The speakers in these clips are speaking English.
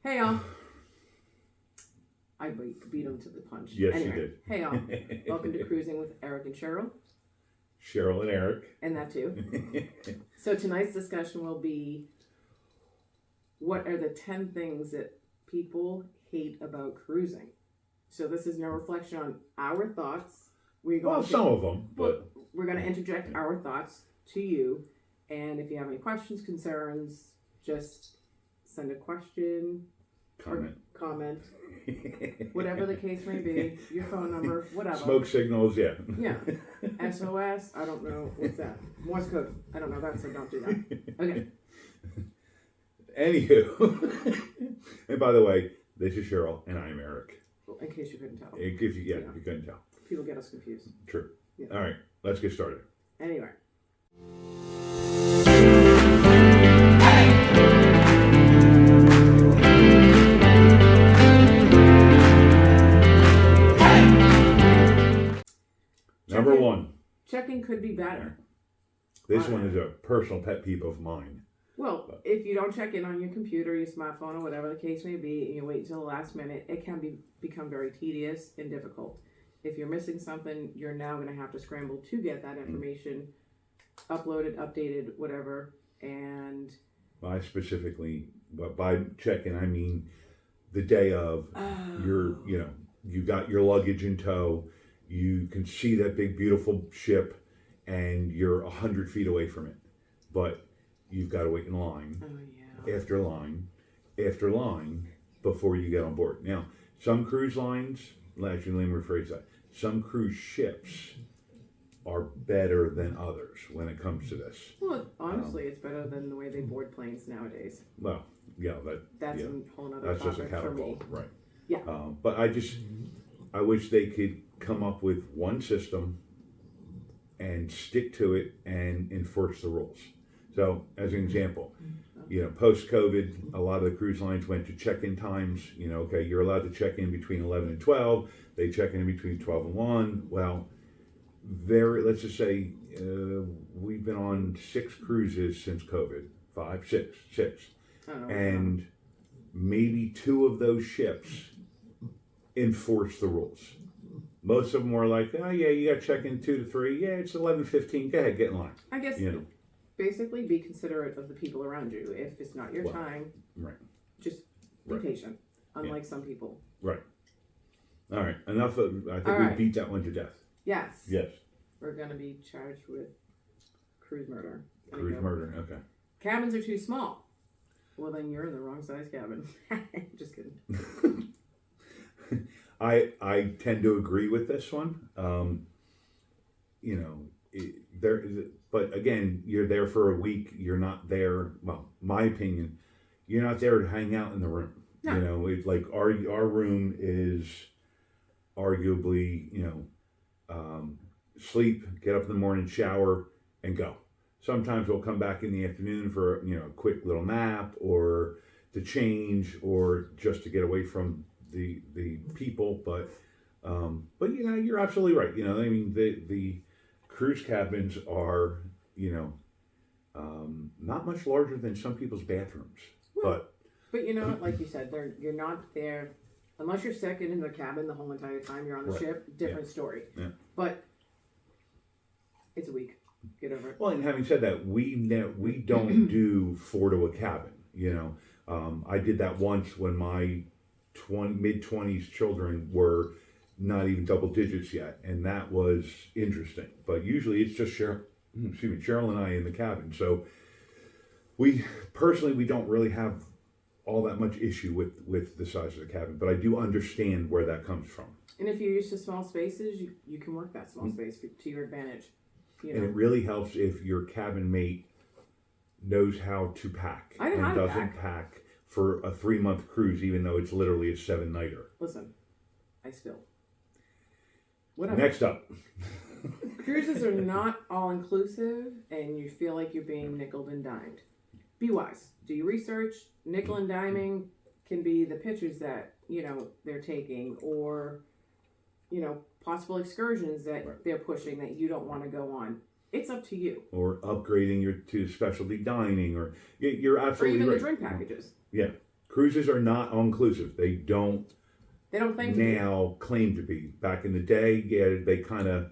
Hey y'all. I beat him to the punch. Yes, anyway, you did. Hey y'all. Welcome to Cruising with Eric and Cheryl. Cheryl and Eric. And that too. So tonight's discussion will be, what are the 10 things that people hate about cruising? So this is no reflection on our thoughts. Some of them, but we're going to interject our thoughts to you. And if you have any questions, concerns, just send a question, comment, whatever the case may be, your phone number, whatever. Smoke signals, yeah. Yeah. SOS, I don't know. What's that? Morse code. I don't know that, so don't do that. Okay. Anywho. And by the way, this is Cheryl and I'm Eric. In case you couldn't tell. It gives you, you couldn't tell. People get us confused. True. Yeah. All right, let's get started. Anyway. Number one. Checking could be better. This one is a personal pet peeve of mine. Well, if you don't check in on your computer, your smartphone, or whatever the case may be, and you wait until the last minute, it can become very tedious and difficult. If you're missing something, you're now going to have to scramble to get that information uploaded, updated, whatever. And I specifically, but by check-in, I mean the day of. You got your luggage in tow. You can see that big, beautiful ship, and you're 100 feet away from it. But you've got to wait in line, after line, after line, before you get on board. Now, some cruise lines, actually, let me rephrase that. Some cruise ships are better than others when it comes to this. Well, honestly, it's better than the way they board planes nowadays. Well, yeah, that's a whole other topic just a for me. Right. Yeah. But I wish they could come up with one system and stick to it and enforce the rules. So, as an example, post-COVID, a lot of the cruise lines went to check-in times. Okay, you're allowed to check in between 11 and 12. They check in between 12 and 1. Well, let's just say we've been on 6 cruises since COVID. 5, 6. And maybe 2 of those ships enforce the rules. Most of them were like, oh yeah, you got to check in 2 to 3. Yeah, it's 11:15. Go ahead, get in line. I guess basically be considerate of the people around you. If it's not your time, just be patient. Unlike some people. Right. All right. Enough of. I think we beat that one to death. Yes. Yes. We're gonna be charged with cruise murder. Cruise murder. Okay. Cabins are too small. Well, then you're in the wrong size cabin. Just kidding. I tend to agree with this one. But again, you're there for a week. You're not there. Well, my opinion, you're not there to hang out in the room. No. It's like our room is arguably, sleep, get up in the morning, shower, and go. Sometimes we'll come back in the afternoon for a quick little nap, or to change, or just to get away from the people. But you're absolutely right. I mean the cruise cabins are not much larger than some people's bathrooms. But like you said, you're not there unless you're second in the cabin the whole entire time you're on the ship. Different story. Yeah. But it's a week. Get over it. Well, and having said that, we don't do 4 to a cabin. I did that once when my mid-20s children were not even double digits yet, and that was interesting. But usually it's just Cheryl and I in the cabin. So we don't really have all that much issue with the size of the cabin, but I do understand where that comes from. And if you're used to small spaces, you can work that small space to your advantage. And it really helps if your cabin mate knows how to pack and doesn't pack for a 3-month cruise, even though it's literally a 7-nighter. Listen, I spill. Whatever. Next up. Cruises are not all inclusive, and you feel like you're being nickeled and dimed. Be wise. Do your research. Nickel and diming can be the pictures that they're taking, or possible excursions that they're pushing that you don't want to go on. It's up to you. Or upgrading to specialty dining, or you're absolutely right. Or even right. the drink packages. Yeah. Cruises are not all inclusive. They don't claim to be. now claim to be. Back in the day, yeah, they kind of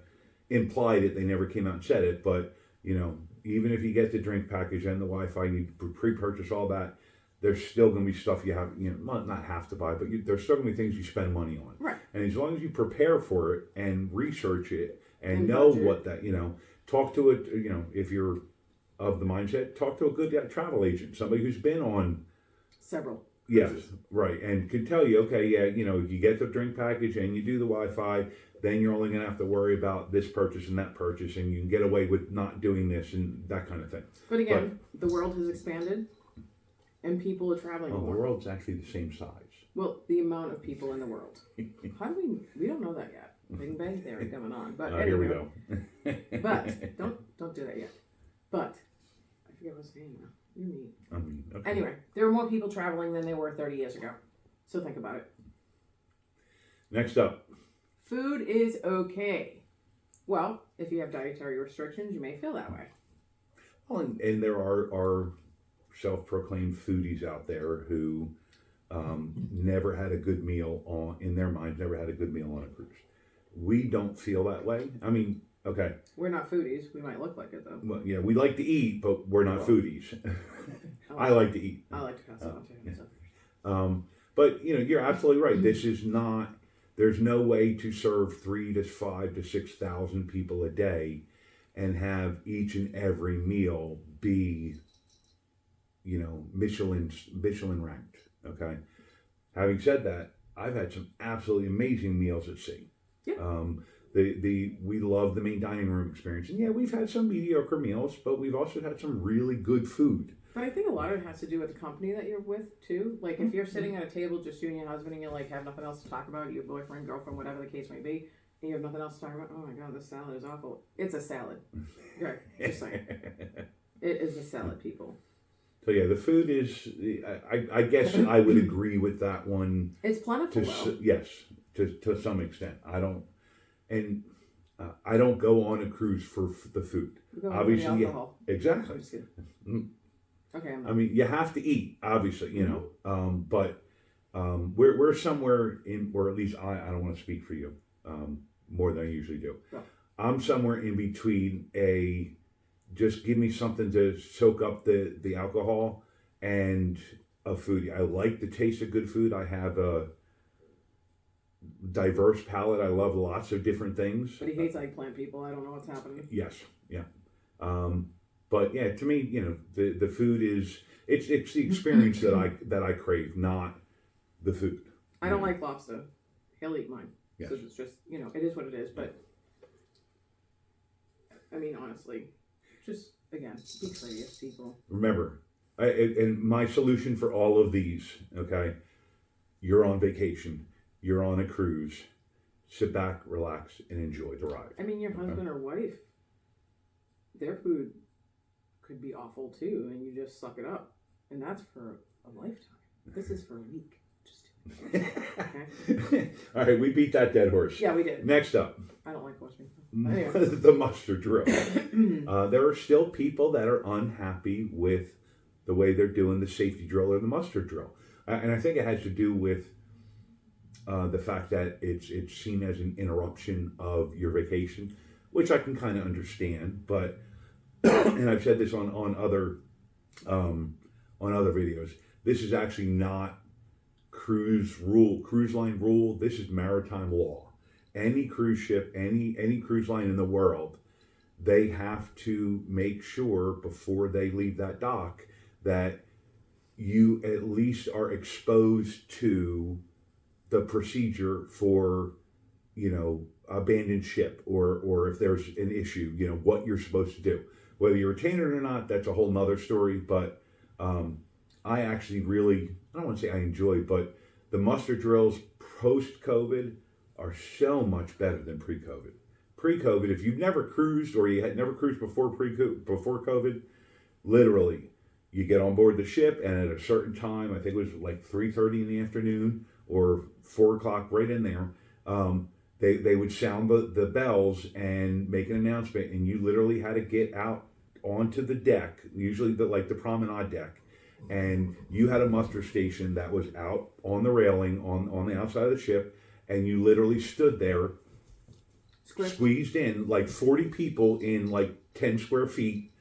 implied it. They never came out and said it, but even if you get the drink package and the Wi-Fi, you pre-purchase all that. There's still going to be stuff you have, not have to buy, but there's still going to be things you spend money on. Right. And as long as you prepare for it and research it and And know budget. what that, talk to it, if you're of the mindset, talk to a good travel agent, somebody who's been on. Several. Yes, cruises. right. And can tell you, okay, yeah, you get the drink package and you do the Wi-Fi, then you're only going to have to worry about this purchase and that purchase, and you can get away with not doing this and that kind of thing. But again, the world has expanded and people are traveling Oh, the more. world's actually the same size. Well, the amount of people in the world. How do we don't know that yet. Big Bang Theory coming on. But Here we anyway, go. but don't do that yet. But I forget what I was saying now. You're neat. Okay. Anyway, there are more people traveling than there were 30 years ago. So think about it. Next up, Food is okay. Well, if you have dietary restrictions, you may feel that way. well, and there are self-proclaimed foodies out there who never had a good meal in their minds, never had a good meal on a cruise. We don't feel that way. I mean, okay, We're not foodies. We might look like it though. well, yeah, we like to eat, but we're not Well, foodies. I like to eat. I like to pass it on too. yeah. So. But you're absolutely right. This is not. There's no way to serve 3 to 5 to 6,000 people a day, and have each and every meal be, Michelin ranked. Okay. Having said that, I've had some absolutely amazing meals at sea. Yeah. We love the main dining room experience, and yeah, we've had some mediocre meals, but we've also had some really good food. But I think a lot of it has to do with the company that you're with too. Like if you're sitting at a table, just you and your husband, and you have nothing else to talk about, your boyfriend, girlfriend, whatever the case may be, and you have nothing else to talk about. Oh my God, this salad is awful. It's a salad. Right. Just saying. It is a salad, people. So yeah, the food is. I guess I would agree with that one. It's plentiful though. Yes, to some extent. I don't go on a cruise for the food. You go Obviously, the yeah, alcohol. exactly. I'm just kidding. Mm. Okay, I'm I not. mean, you have to eat, obviously, but we're somewhere in, or at least I don't want to speak for you more than I usually do. Yeah. I'm somewhere in between just give me something to soak up the alcohol and a foodie. I like the taste of good food. I have a diverse palate. I love lots of different things. But he hates eggplant people. I don't know what's happening. Yes, yeah. But yeah, to me, the food is it's the experience that I crave, not the food. I don't like lobster. He'll eat mine. Yes. So it's just, it is what it is. But, I mean, honestly, just, again, be courteous, people. Remember, and my solution for all of these, okay, you're on vacation, you're on a cruise, sit back, relax, and enjoy the ride. I mean, your husband or wife, their food could be awful too, and you just suck it up. And that's for a lifetime. This is for a week. Just okay. All right, we beat that dead horse. Yeah, we did. Next up, I don't like horse meat. Anyway. the mustard drill. There are still people that are unhappy with the way they're doing the safety drill or the mustard drill, and I think it has to do with the fact that it's seen as an interruption of your vacation, which I can kind of understand. But and I've said this on other videos. This is actually not cruise line rule. This is maritime law. Any cruise ship, any cruise line in the world, they have to make sure before they leave that dock that you at least are exposed to the procedure for, abandoned ship or if there's an issue, what you're supposed to do. Whether you retain it or not, that's a whole nother story. But I actually really, I don't want to say I enjoy, but the muster drills post-COVID are so much better than pre-COVID. Pre-COVID, if you've never cruised or you had never cruised before COVID, literally, you get on board the ship and at a certain time, I think it was like 3:30 in the afternoon or 4 o'clock, right in there, they would sound the bells and make an announcement, and you literally had to get out onto the deck, usually the promenade deck, and you had a muster station that was out on the railing on the outside of the ship, and you literally stood there, squeezed in like 40 people in like 10 square feet.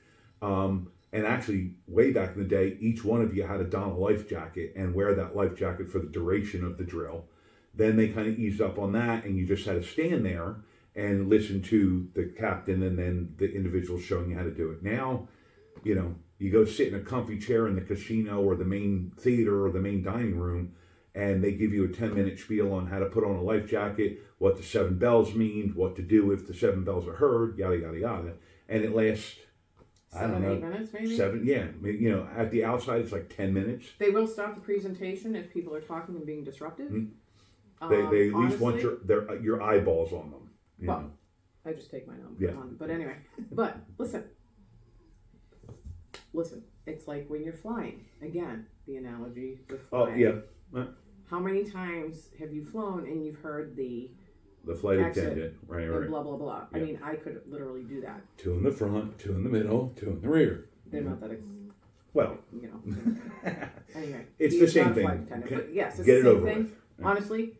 And actually, way back in the day, each one of you had to don a life jacket and wear that life jacket for the duration of the drill. Then they kind of eased up on that, and you just had to stand there and listen to the captain and then the individual showing you how to do it. Now, you go sit in a comfy chair in the casino or the main theater or the main dining room, and they give you a 10-minute spiel on how to put on a life jacket, what the 7 bells mean, what to do if the 7 bells are heard, yada, yada, yada. And it lasts, 7, 8 minutes maybe? 7, yeah. At the outside, it's like 10 minutes. They will stop the presentation if people are talking and being disruptive. Mm-hmm. They at least want honestly, your eyeballs on them. Well, I just take mine Yeah. on. But anyway, listen, it's like when you're flying. Again, the analogy with flying. Oh, yeah. How many times have you flown and you've heard the flight exit attendant, right. and blah, blah, blah. Yeah. I mean, I could literally do that. 2 in the front, 2 in the middle, 2 in the rear. They're not that, Well, Anyway. it's he's the same not a thing. flight attendant, but yes, it's Get the it same over thing. with. Yeah. Honestly,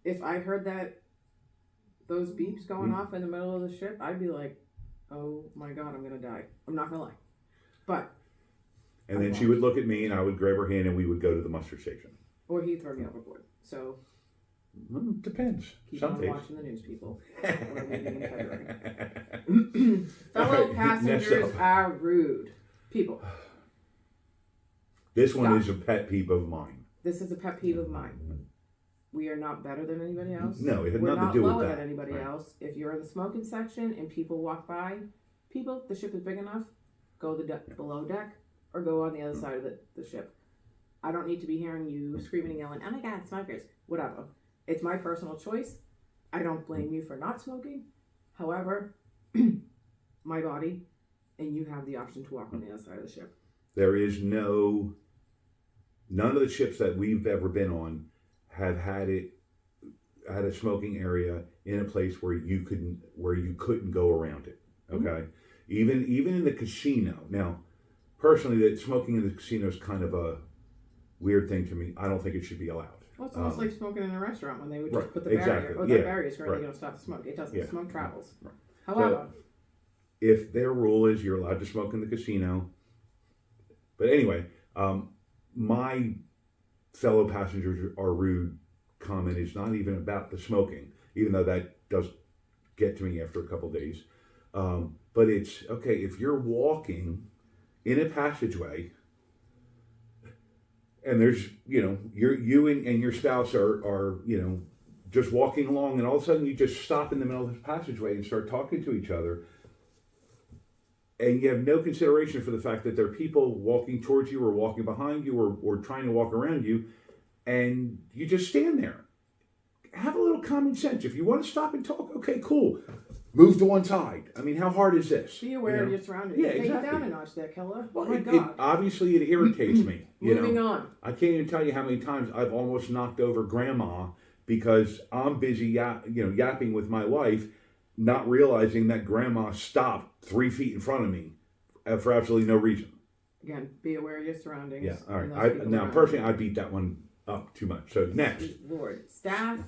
if I heard those beeps going off in the middle of the ship, I'd be like, oh my God, I'm going to die. I'm not going to lie. But. And then she would look at me and I would grab her hand and we would go to the muster station. Or he'd throw me overboard. So. Depends. Keep Some on days. watching the news, people. We're leaving in February. Fellow Right, passengers next up. are rude. People. This one Stop. is a pet peeve of mine. This is a pet peeve of mine. We are not better than anybody else. No, it had We're nothing not to do with lower that. than anybody Right. else. If you're in the smoking section and people walk by, the ship is big enough, go below deck or go on the other side of the ship. I don't need to be hearing you screaming and yelling, oh my God, smokers, whatever. It's my personal choice. I don't blame you for not smoking. However, my body, and you have the option to walk on the other side of the ship. There is none of the ships that we've ever been on have had a smoking area in a place where you couldn't go around it. Okay, even in the casino. Now, personally, that smoking in the casino is kind of a weird thing to me. I don't think it should be allowed. Well, it's almost like smoking in a restaurant when they would just Right, put the barrier. exactly, Oh, yeah, that barrier is currently right. going to stop the smoke. It doesn't. Yeah. Smoke travels. Right. However, If their rule is you're allowed to smoke in the casino, but anyway, my fellow passengers are rude comment is not even about the smoking, even though that does get to me after a couple days. But it's okay if you're walking in a passageway and there's you and your spouse are just walking along, and all of a sudden you just stop in the middle of the passageway and start talking to each other, and you have no consideration for the fact that there are people walking towards you or walking behind you or trying to walk around you, and you just stand there. Have a little common sense. If you want to stop and talk, okay, cool. Move to one side. I mean, how hard is this? be aware of your surroundings. Yeah, Take exactly. it down a notch there, Keller. Well, Oh my it God. obviously it irritates me. Moving on. I can't even tell you how many times I've almost knocked over grandma because I'm busy, yapping with my wife, not realizing that grandma stopped 3 feet in front of me for absolutely no reason. Again, be aware of your surroundings. Yeah, all and those right. people Now, around personally, you. I beat that one up too much. So next, Sweet Lord, staff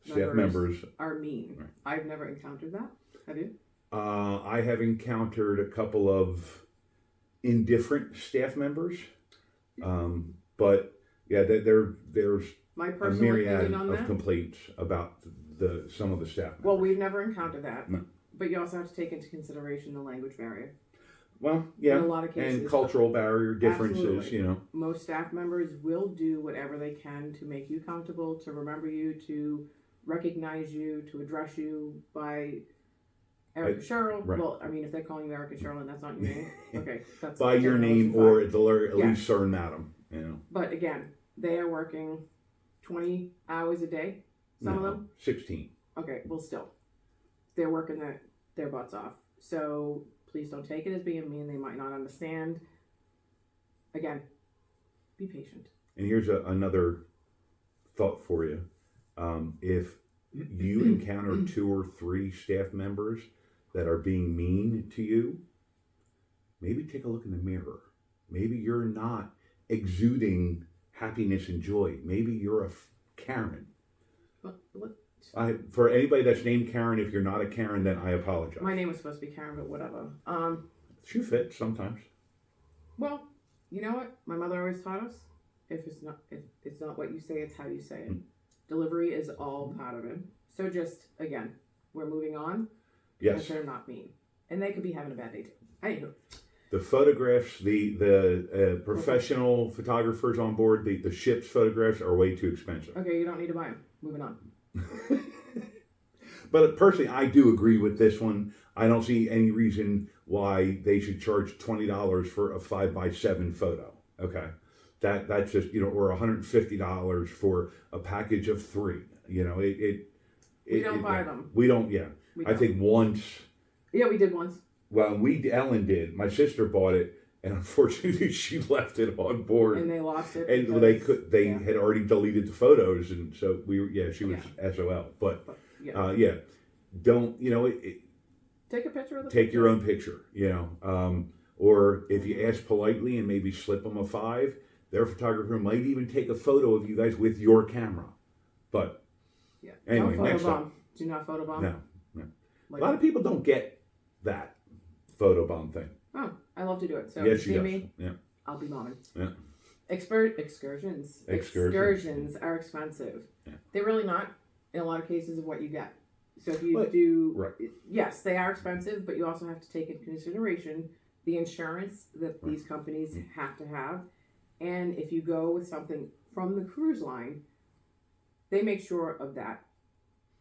members. are mean. Right. I've never encountered that. Have you? I have encountered a couple of indifferent staff members, but yeah, there's My a personal myriad opinion on of that. complaints about some of the staff members. Well, we've never encountered that. No. But you also have to take into consideration the language barrier. Well, yeah, In a lot of cases. and cultural barrier differences, Absolutely. Most staff members will do whatever they can to make you comfortable, to remember you, to recognize you, to address you by Eric and Cheryl. right. Well, I mean, if they're calling you Eric and Cheryl and that's not your name, okay, that's by your generally name fine. or at Yeah. least sir and madam. But again, they are working 20 hours a day. Some of No, them. 16. Okay, well, still, they're working their butts off. So please don't take it as being mean. They might not understand. Again, be patient. And here's another thought for you. If you encounter 2 or 3 staff members that are being mean to you, maybe take a look in the mirror. Maybe you're not exuding happiness and joy. Maybe you're a Karen. What? For anybody that's named Karen, if you're not a Karen, then I apologize. My name was supposed to be Karen, but whatever. Shoe fits sometimes. Well, you know what? My mother always taught us: if it's not what you say, it's how you say it. Delivery is all part of it. So just again, we're moving on. Yes. Because they're not mean, and they could be having a bad day too. Anywho. The photographs, the professional photographers on board, the ship's photographs are way too expensive. Okay, you don't need to buy them. Moving on. But personally, I do agree with this one. I don't see any reason why they should charge $20 for a 5x7 photo. Okay, that's just or $150 for a package of 3. We don't buy them. We don't. Yeah, I think once. Yeah, we did once. Well, Ellen did. My sister bought it, and unfortunately, she left it on board. And they lost it. And they had already deleted the photos, and so she was SOL. But don't take a picture of the take your own picture, or if you ask politely and maybe slip them a 5, their photographer might even take a photo of you guys with your camera. But anyway, next up. Do not photobomb. No. A lot of people don't get that photobomb thing. Oh, I love to do it. So yes, see me, I'll be bombing. Yeah. Excursions are expensive. Yeah. They're really not in a lot of cases of what you get. So if you yes, they are expensive, but you also have to take into consideration the insurance that these companies have to have. And if you go with something from the cruise line, they make sure of that.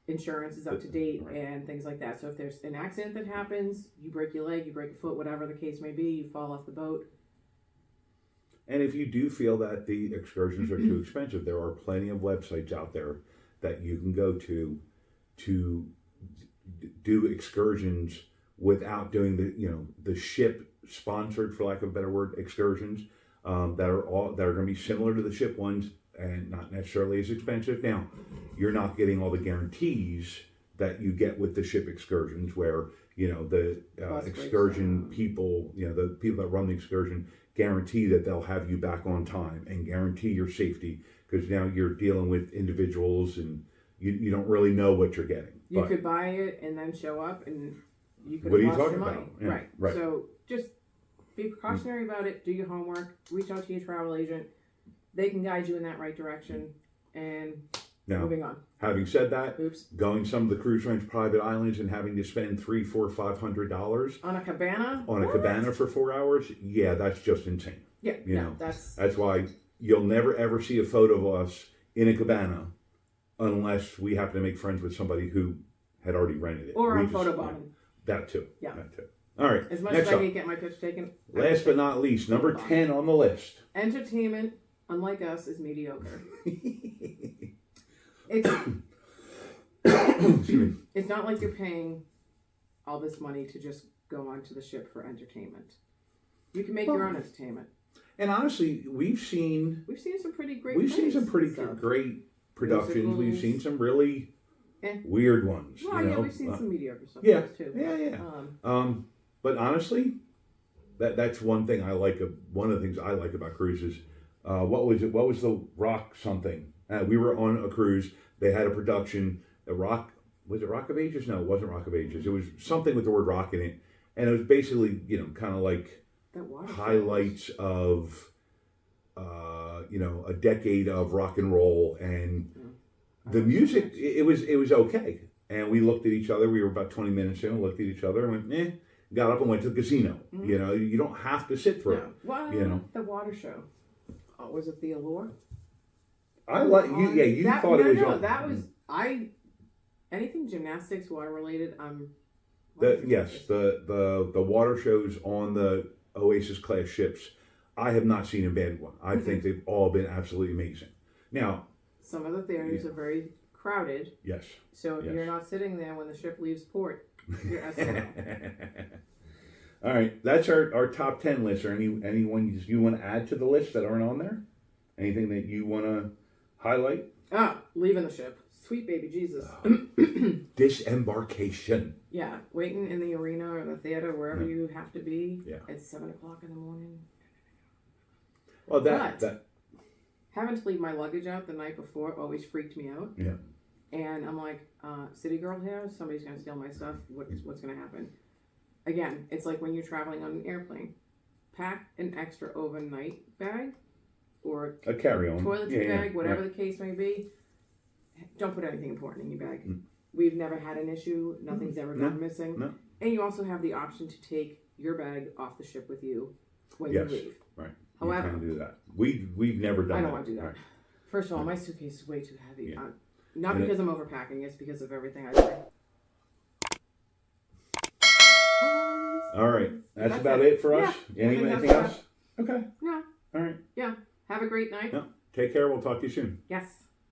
Insurance is up to date and things like that. So if there's an accident that happens, you break your leg, you break a foot, whatever the case may be, you fall off the boat. And if you do feel that the excursions are too expensive, there are plenty of websites out there that you can go to do excursions without doing the ship sponsored, for lack of a better word, excursions that are going to be similar to the ship ones and not necessarily as expensive. Now, you're not getting all the guarantees that you get with the ship excursions, where the excursion people, the people that run the excursion guarantee that they'll have you back on time and guarantee your safety, because now you're dealing with individuals and you don't really know what you're getting. You could buy it and then show up and you could what have are you lost talking your money. about? Yeah, right. So just be precautionary about it. Do your homework. Reach out to your travel agent. They can guide you in that right direction. And now, moving on. Having said that, going some of the cruise lines private islands and having to spend $300, $400, $500 on a cabana for 4 hours, that's just insane. Yeah, that's why you'll never ever see a photo of us in a cabana unless we happen to make friends with somebody who had already rented it. Or on photobombing. That too. Yeah. That too. All right. As much as I can get my picture taken. Last but not least, number 10 on the list. Entertainment, unlike us, is mediocre. It's not like you're paying all this money to just go onto the ship for entertainment. You can make your own entertainment. And honestly, we've seen some pretty great. We've seen some pretty great productions. Musicals. We've seen some really weird ones. Well, we've seen some mediocre stuff too. Yeah. But honestly, that's one thing I like. One of the things I like about cruises. What was it? What was the Rock something? We were on a cruise. They had a production. Was it Rock of Ages? No, it wasn't Rock of Ages. It was something with the word rock in it, and it was basically kind of like highlights of a decade of rock and roll, and the music. It was okay. And we looked at each other. We were about 20 minutes in. Looked at each other and went, got up and went to the casino. Mm-hmm. You don't have to sit for it. Well, the water show. Oh, was it the Allure? I like you. Yeah, you thought it was. No, that was anything gymnastics water related. The water shows on the Oasis class ships. I have not seen a bad one. I think they've all been absolutely amazing. Now, some of the theaters are very crowded. Yes. So if you're not sitting there when the ship leaves port, you're SOL. All right, that's our top 10 list. Or anyone you want to add to the list that aren't on there? Anything that you want to highlight? Leaving the ship. Sweet baby Jesus. Disembarkation. Yeah, waiting in the arena or the theater, wherever you have to be at 7 o'clock in the morning. Well, that having to leave my luggage out the night before always freaked me out. Yeah. And I'm like, city girl here, somebody's going to steal my stuff. What's going to happen? Again, it's like when you're traveling on an airplane. Pack an extra overnight bag or a carry-on toiletry bag, whatever the case may be. Don't put anything important in your bag. We've never had an issue. Nothing's ever gone missing. No. And you also have the option to take your bag off the ship with you when you leave. Right. However, you can do that. We've never done that. I don't want to do that. Right. First of all, my suitcase is way too heavy. Yeah. Not because I'm overpacking. It's because of everything I do. All right. That's about it for us. Yeah. Anything else? Okay. No. All right. Yeah. Have a great night. No. Take care. We'll talk to you soon. Yes.